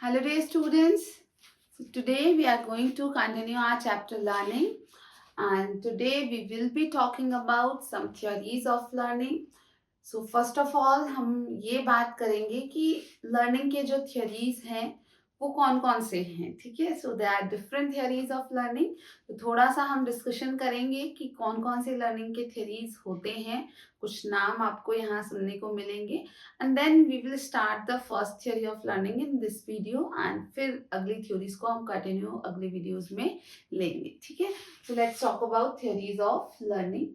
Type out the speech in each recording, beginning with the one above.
Hello dear students. So today we are going to continue our chapter learning, and today we will be talking about some theories of learning. So first of all हम ये बात करेंगे कि learning के जो theories हैं वो कौन कौन से हैं, ठीक है। So they are different theories of learning. तो थोड़ा सा हम डिस्कशन करेंगे कि कौन कौन से लर्निंग के थियरीज होते हैं। कुछ नाम आपको यहाँ सुनने को मिलेंगे and then we will start the first theory of learning in this video and फिर अगली थ्योरीज को हम कंटिन्यू अगले वीडियोज में लेंगे, ठीक है। So let's talk about theories of learning.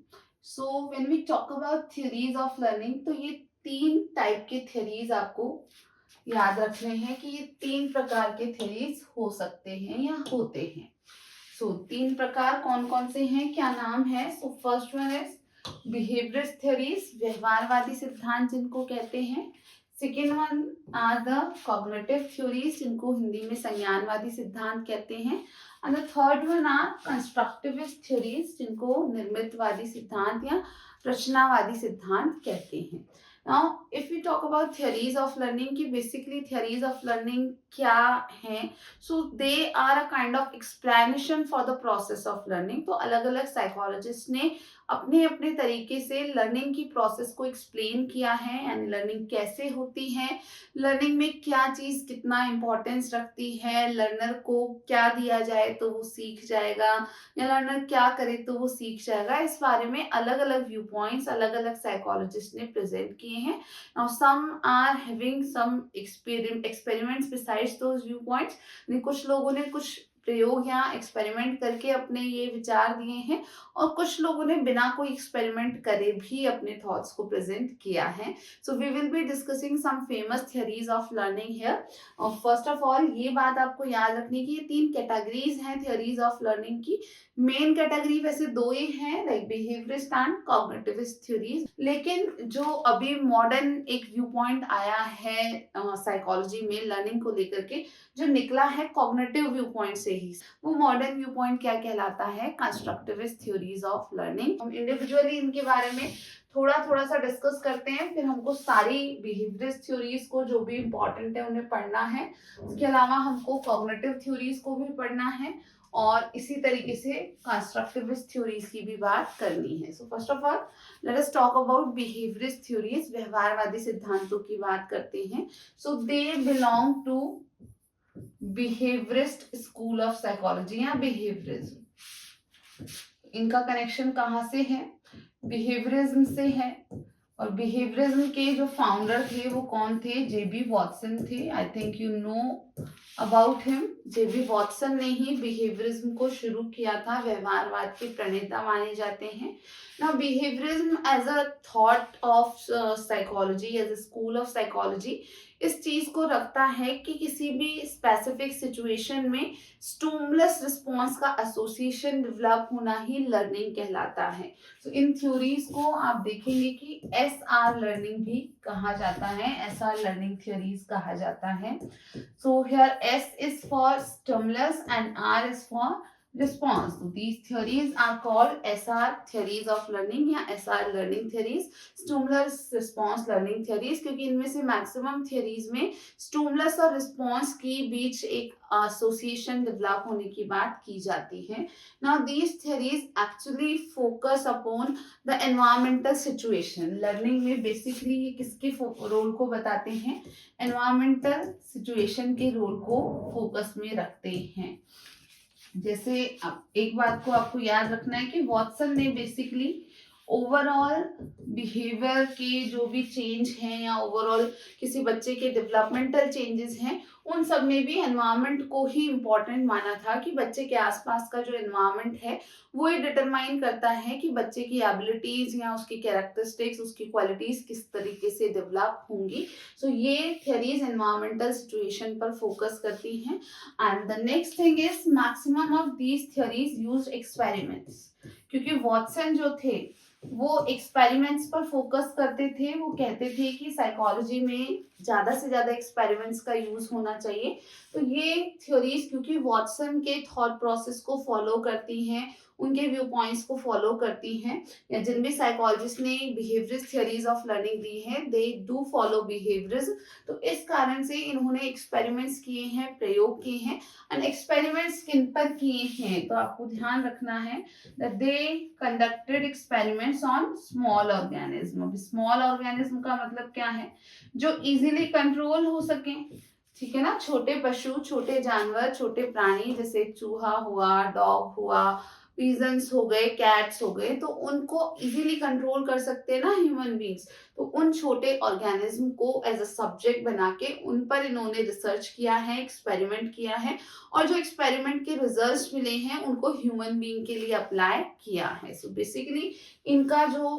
So when we talk about theories of learning, तो ये तीन टाइप के थ्योरीज आपको याद रखने हैं कि ये तीन प्रकार के थ्योरीज हो सकते हैं या होते हैं। सो तीन प्रकार कौन कौन से हैं, क्या नाम है। So first one is behaviourist theories, व्यवहारवादी सिद्धांत जिनको कहते हैं। Second one are the cognitive theories, जिनको हिंदी में संज्ञानवादी सिद्धांत कहते हैं। And the third one are constructivist theories, जिनको निर्मितवादी सिद्धांत या रचनावादी सिद्धांत कहते हैं। Now if we talk about theories of learning, की बेसिकली थ्योरीज ऑफ लर्निंग क्या हैं। So they are a kind of explanation for the process of learning. तो अलग अलग साइकोलॉजिस्ट ने अपने अपने तरीके से लर्निंग की प्रोसेस को एक्सप्लेन किया है एंड लर्निंग कैसे होती है, लर्निंग में क्या चीज कितना इम्पोर्टेंस रखती है, लर्नर को क्या दिया जाए तो वो सीख जाएगा या लर्नर क्या करे तो वो सीख जाएगा। इस बारे में अलग अलग व्यू पॉइंट्स अलग अलग साइकोलॉजिस्ट ने प्रेजेंट किए हैं। Now some are having some experiments besides those view points. कुछ लोगों ने कुछ प्रयोग या एक्सपेरिमेंट करके अपने ये विचार दिए हैं और कुछ लोगों ने बिना कोई एक्सपेरिमेंट करे भी अपने थॉट्स को प्रेजेंट किया है। So we will be discussing some famous theories of learning here. First of all ये बात आपको याद रखनी कि ये तीन कैटेगरीज हैं थ्योरीज ऑफ लर्निंग की। मेन कैटेगरी वैसे दो ही हैं, like behaviourist and cognitivist theories. लेकिन जो अभी मॉडर्न एक व्यू पॉइंट आया है साइकोलॉजी में लर्निंग को लेकर के, जो निकला है कॉग्निटिव व्यू पॉइंट से ही, वो मॉडर्न व्यू पॉइंट क्या कहलाता है, कंस्ट्रक्टिविस्ट थ्योरीज ऑफ लर्निंग। हम इंडिविजुअली इनके बारे में थोड़ा थोड़ा सा डिस्कस करते हैं, फिर हमको सारी बिहेवियरिस्ट थ्योरीज को जो भी इंपॉर्टेंट है उन्हें पढ़ना है। उसके अलावा हमको कॉग्निटिव थ्योरीज को भी पढ़ना है और इसी तरीके से कंस्ट्रक्टिविस्ट थ्योरीज की भी बात करनी है। So first of all let us talk about behaviourist theories, व्यवहारवादी सिद्धांतों की बात करते हैं। So they belong to behaviourist school of psychology या बिहेवियरिज्म। इनका कनेक्शन कहाँ से है, बिहेवियरिज्म से है। और बिहेवियरिज्म के जो फाउंडर थे वो कौन थे, जेबी वॉटसन थे। I think you know about him. JB Watson ने ही बिहेवियरिज्म को शुरू किया था, व्यवहारवाद के प्रणेता माने जाते हैं। Now behaviourism as a thought of psychology, as a school of psychology, इस चीज को रखता है कि किसी भी स्पेसिफिक सिचुएशन में स्टिमुलस रिस्पॉन्स का एसोसिएशन डेवलप होना ही लर्निंग कहलाता है। तो इन थ्योरीज को आप देखेंगे कि एस आर लर्निंग भी कहा जाता है, एस आर लर्निंग थ्योरीज कहा जाता है। So here S is for stimulus and R is for response. So these theories are called SR theories of learning या SR learning theories, stimulus response learning theories, क्योंकि इनमें से maximum theories में stimulus और response के बीच एक association develop होने की बात की जाती है। Now these theories actually focus upon the environmental situation. Learning में basically ये किसके रोल को बताते हैं, environmental situation के रोल को फोकस में रखते हैं। जैसे अब एक बात को आपको याद रखना है कि वॉटसन ने बेसिकली ओवरऑल बिहेवियर के जो भी चेंज हैं या ओवरऑल किसी बच्चे के डेवलपमेंटल चेंजेस हैं, उन सब में भी एनवायरनमेंट को ही इम्पोर्टेंट माना था कि बच्चे के आसपास का जो एनवायरनमेंट है वो ये डिटरमाइन करता है कि बच्चे की एबिलिटीज या उसकी कैरेक्टरिस्टिक्स, उसकी क्वालिटीज किस तरीके से डेवलप होंगी। सो ये थियरीज एनवायरमेंटल सिचुएशन पर फोकस करती हैं। And the next thing is maximum of these theories used experiments, क्योंकि वॉटसन जो थे वो एक्सपेरिमेंट्स पर फोकस करते थे। वो कहते थे कि साइकोलॉजी में ज्यादा से ज्यादा एक्सपेरिमेंट्स का यूज होना चाहिए। तो ये थ्योरीज क्योंकि वॉटसन के थॉट प्रोसेस को फॉलो करती हैं, उनके व्यू पॉइंट्स को फॉलो करती हैं, या जिन भी साइकोलॉजिस्ट ने बिहेवियरिस्ट थ्योरीज ऑफ लर्निंग दी है दे डू फॉलो बिहेवियरिज्म। तो इस कारण से इन्होंने एक्सपेरिमेंट्स किए हैं, प्रयोग किए हैं। एंड एक्सपेरिमेंट्स किन पर किए हैं तो आपको ध्यान रखना है that they conducted experiments on small organism. Small organism का मतलब क्या है, जो इजीली कंट्रोल हो सके, ठीक है ना। छोटे पशु, छोटे जानवर, छोटे प्राणी जैसे चूहा हुआ, डॉग हुआ, पीजन्स हो गए, कैट्स हो गए, तो उनको इजीली कंट्रोल कर सकते हैं ना ह्यूमन बींग्स। तो उन छोटे ऑर्गेनिज्म को एज अ सब्जेक्ट बना के उन पर इन्होंने रिसर्च किया है, एक्सपेरिमेंट किया है, और जो एक्सपेरिमेंट के रिजल्ट्स मिले हैं उनको ह्यूमन बींग के लिए अप्लाई किया है। सो बेसिकली इनका जो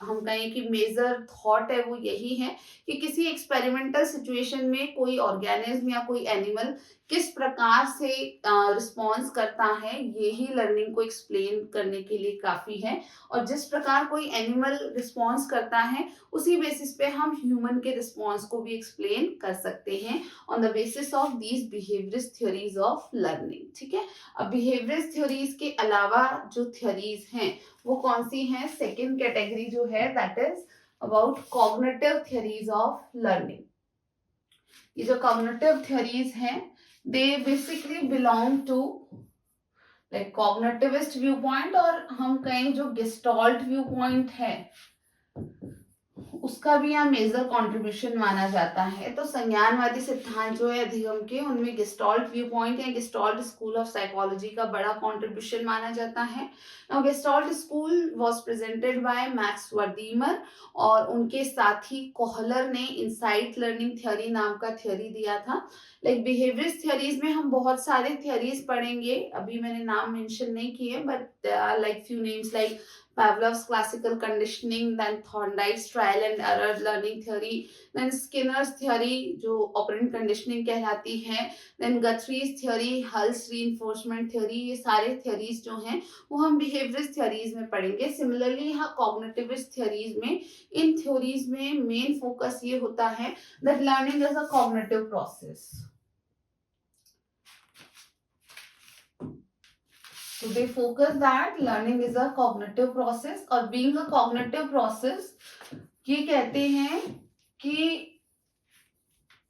हम कहें कि मेजर थॉट है वो यही है कि किसी एक्सपेरिमेंटल सिचुएशन में कोई ऑर्गेनिज्म या कोई एनिमल किस प्रकार से रिस्पॉन्स करता है, यही लर्निंग को एक्सप्लेन करने के लिए काफी है। और जिस प्रकार कोई एनिमल रिस्पॉन्स करता है उसी बेसिस पे हम ह्यूमन के रिस्पॉन्स को भी एक्सप्लेन कर सकते हैं on the basis of these behaviourist theories of learning, ठीक है। अब बिहेवियरिस्ट थ्योरीज के अलावा जो थ्योरीज हैं वो कौन सी हैं, सेकेंड कैटेगरी जो है that is about cognitive theories of learning. ये जो कॉग्निटिव थ्योरीज हैं they basically belong to like cognitivist viewpoint, और हम कहें जो गेस्टाल्ट व्यू पॉइंट है उसका भी यहाँ मेजर कंट्रीब्यूशन माना जाता है। तो संज्ञानवादी सिद्धांत जो है अधिगम के, उनमें गेस्टाल्ट व्यू पॉइंट या गेस्टाल्ट स्कूल ऑफ साइकोलॉजी का बड़ा कंट्रीब्यूशन माना जाता है। Now gestalt school was presented by max वर्दीमर, और उनके साथी कोहलर ने इनसाइट लर्निंग थ्योरी नाम का थ्योरी दिया था। लाइक बिहेवियरिस्ट थ्योरीज में हम बहुत सारे थ्योरीज पढ़ेंगे, अभी मैंने नाम मेंशन नहीं किए, but like few names like Pavlov's classical conditioning, then Thorndike's trial and error learning theory, then Skinner's theory जो operant conditioning कहलाती है, then Guthrie's theory, Hull's reinforcement theory, ये सारे theories जो हैं वो हम behaviorist theories में पढ़ेंगे। Similarly यहाँ cognitivist theories में, इन theories में main focus ये होता है that learning is a cognitive process. So they focus that learning is a cognitive process, और being a cognitive process ये कहते हैं कि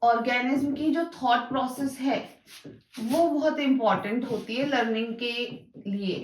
ऑर्गेनिज्म की जो थॉट प्रोसेस है वो बहुत इंपॉर्टेंट होती है लर्निंग के लिए।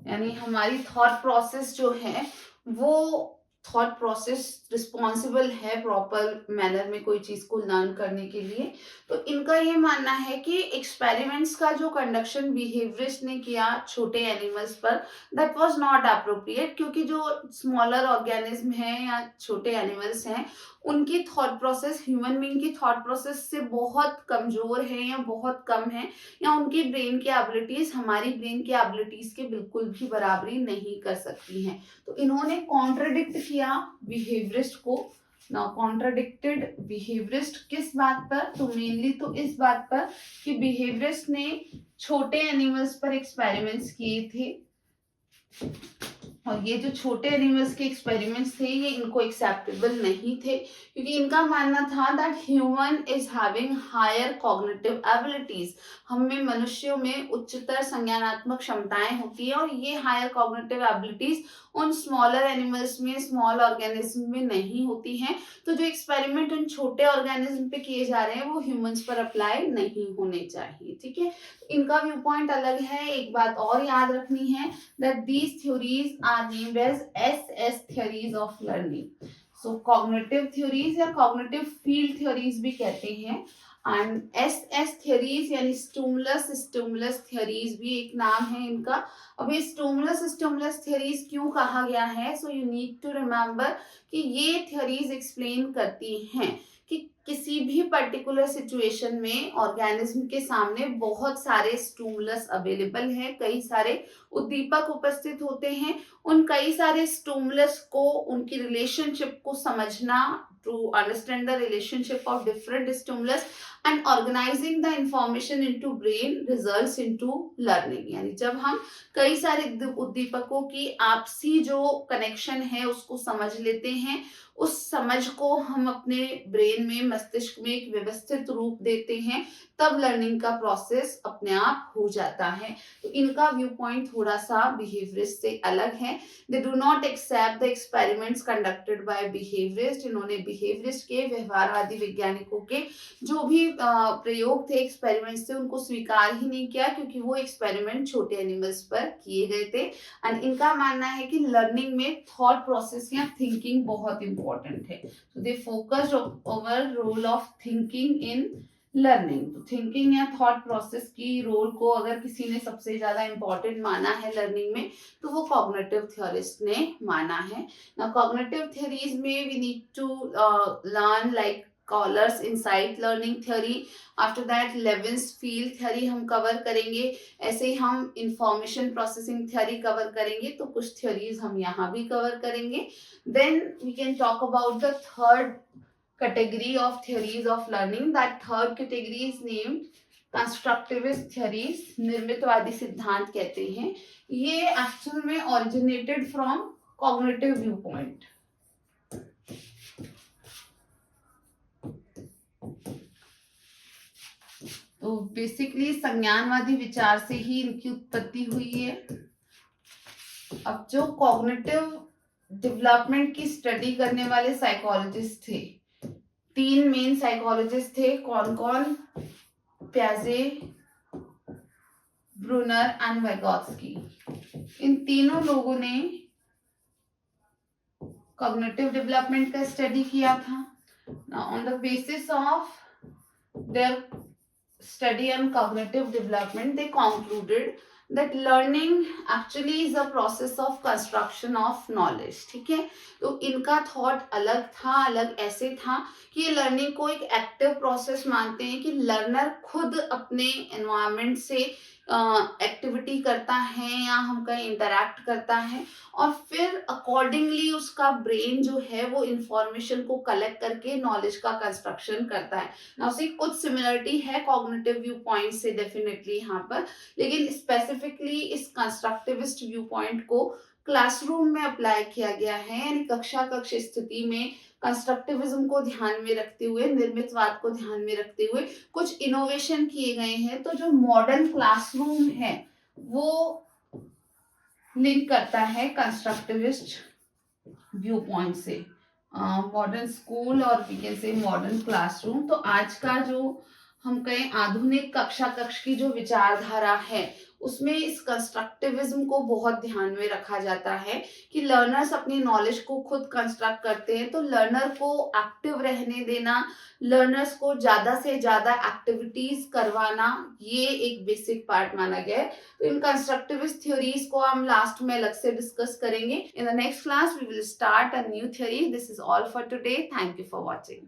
यानी हमारी थॉट प्रोसेस जो है वो थॉट प्रोसेस रिस्पॉन्सिबल है प्रॉपर मैनर में कोई चीज को लर्न करने के लिए। तो इनका ये मानना है कि एक्सपेरिमेंट्स का जो कंडक्शन बिहेवियरिस्ट ने किया छोटे एनिमल्स पर दैट वाज नॉट अप्रोप्रिएट, क्योंकि जो स्मॉलर ऑर्गेनिज्म है या छोटे एनिमल्स हैं उनकी थॉट प्रोसेस ह्यूमन बीइंग की थॉट प्रोसेस से बहुत कमजोर है या बहुत कम है, या उनकी ब्रेन की एबिलिटीज हमारी ब्रेन की एबिलिटीज के बिल्कुल भी बराबरी नहीं कर सकती हैं। तो इन्होंने कॉन्ट्रडिक्ट किया बिहेवियरिस्ट को। नाउ कॉन्ट्रडिक्टेड बिहेवियरिस्ट किस बात पर, तो मेनली तो इस बात पर कि बिहेवियरिस्ट ने छोटे एनिमल्स पर एक्सपेरिमेंट्स किए थे, और ये जो छोटे एनिमल्स के एक्सपेरिमेंट्स थे ये इनको एक्सेप्टेबल नहीं थे, क्योंकि इनका मानना था that human is having higher cognitive abilities, हम में मनुष्यों में उच्चतर संज्ञानात्मक क्षमताएं होती है, और ये हायर कॉग्निटिव एबिलिटीज उन स्मॉलर एनिमल्स में, स्मॉल ऑर्गेनिज्म में नहीं होती हैं। तो जो एक्सपेरिमेंट उन छोटे ऑर्गेनिज्म पे किए जा रहे हैं वो ह्यूमंस पर अप्लाई नहीं होने चाहिए, ठीक है। इनका व्यू पॉइंट अलग है। एक बात और याद रखनी है that these theories are named as SS theories of learning. So cognitive theories या cognitive field theories भी कहते हैं, and SS theories यानी stimulus theories भी एक नाम है इनका। अब ये stimulus theories क्यों कहा गया है, so you need to remember कि ये theories explain करती हैं कि किसी भी पर्टिकुलर सिचुएशन में ऑर्गेनिज्म के सामने बहुत सारे स्टिमुलस अवेलेबल हैं, कई सारे उद्दीपक उपस्थित होते हैं। उन कई सारे स्टिमुलस को, उनकी रिलेशनशिप को समझना, to understand the relationship of different stimulus, and organising the information into brain results into learning. यानी जब हम कई सारे उद्दीपकों की आपसी जो कनेक्शन है उसको समझ लेते हैं, उस समझ को हम अपने ब्रेन में, मस्तिष्क में एक व्यवस्थित रूप देते हैं, तब लर्निंग का प्रोसेस अपने आप हो जाता है। तो इनका व्यू पॉइंट थोड़ा सा बिहेवियरिस्ट से अलग है। They do not accept the experiments conducted by behaviourist. इन्होंने बिहेवियरिस्ट के, व्यवहारवादी वैज्ञानिकों के जो भी प्रयोग थे, एक्सपेरिमेंट्स थे, उनको स्वीकार ही नहीं किया, क्योंकि वो एक्सपेरिमेंट छोटे एनिमल्स पर किए गए थे। एंड इनका मानना है कि लर्निंग में थॉट प्रोसेस या थिंकिंग बहुत इंपॉर्टेंट है। So they focused over role of thinking in learning. तो थिंकिंग या थॉट प्रोसेस की रोल को अगर किसी ने सबसे ज्यादा इंपॉर्टेंट माना है लर्निंग में, तो वो कॉग्निटिव थ्योरिस्ट ने माना है। नाउ कॉग्निटिव थ्योरीज में we need to learn like Kohler's insight learning theory. After that Lewin's field theory हम कवर करेंगे। ऐसे ही हम इंफॉर्मेशन प्रोसेसिंग थ्योरी कवर करेंगे, तो कुछ थ्योरीज हम यहाँ भी कवर करेंगे। Then we can talk about the third category of theories of learning. That third category is named constructivist theories, निर्मितवादी सिद्धांत कहते हैं। ये एक्चुअल में originated from cognitive view point. तो बेसिकली संज्ञानवादी विचार से ही इनकी उत्पत्ति हुई है। अब जो कॉग्निटिव डेवलपमेंट की स्टडी करने वाले साइकोलॉजिस्ट थे, तीन मेन साइकोलॉजिस्ट थे। कौन कौन? प्याजे, ब्रूनर एंड वाइगोत्स्की। इन तीनों लोगों ने कॉग्निटिव डेवलपमेंट का स्टडी किया था। On the basis of their study on cognitive development, they concluded that learning actually is a process of construction of knowledge। ठीक है, तो इनका थॉट अलग था। अलग ऐसे था कि ये लर्निंग को एक एक्टिव प्रोसेस मानते हैं, कि लर्नर खुद अपने एनवायरनमेंट से एक्टिविटी करता है या हम कहीं इंटरैक्ट करता है, और फिर अकॉर्डिंगली उसका ब्रेन जो है वो इंफॉर्मेशन को कलेक्ट करके नॉलेज का कंस्ट्रक्शन करता है। ना उसकी कुछ सिमिलरिटी है कॉग्निटिव व्यू पॉइंट से डेफिनेटली यहाँ पर, लेकिन स्पेसिफिकली इस कंस्ट्रक्टिविस्ट व्यू पॉइंट को क्लासरूम में अप्लाई किया गया है। यानी कक्षा कक्ष स्थिति में कंस्ट्रक्टिविज्म को ध्यान में रखते हुए, निर्मितवाद को ध्यान में रखते हुए कुछ इनोवेशन किए गए हैं। तो जो मॉडर्न क्लासरूम है वो लिंक करता है कंस्ट्रक्टिविस्ट व्यू पॉइंट से, मॉडर्न स्कूल और we can say modern classroom. तो आज का जो हम कहें आधुनिक कक्षा कक्ष की जो विचारधारा है, उसमें इस कंस्ट्रक्टिविज्म को बहुत ध्यान में रखा जाता है कि लर्नर्स अपनी नॉलेज को खुद कंस्ट्रक्ट करते हैं। तो लर्नर को एक्टिव रहने देना, लर्नर्स को ज्यादा से ज्यादा एक्टिविटीज करवाना, ये एक बेसिक पार्ट माना गया है। तो इन कंस्ट्रक्टिविस्ट थ्योरीज को हम लास्ट में अलग से डिस्कस करेंगे। In the next class we will start a new theory. This is all for today. Thank you for watching.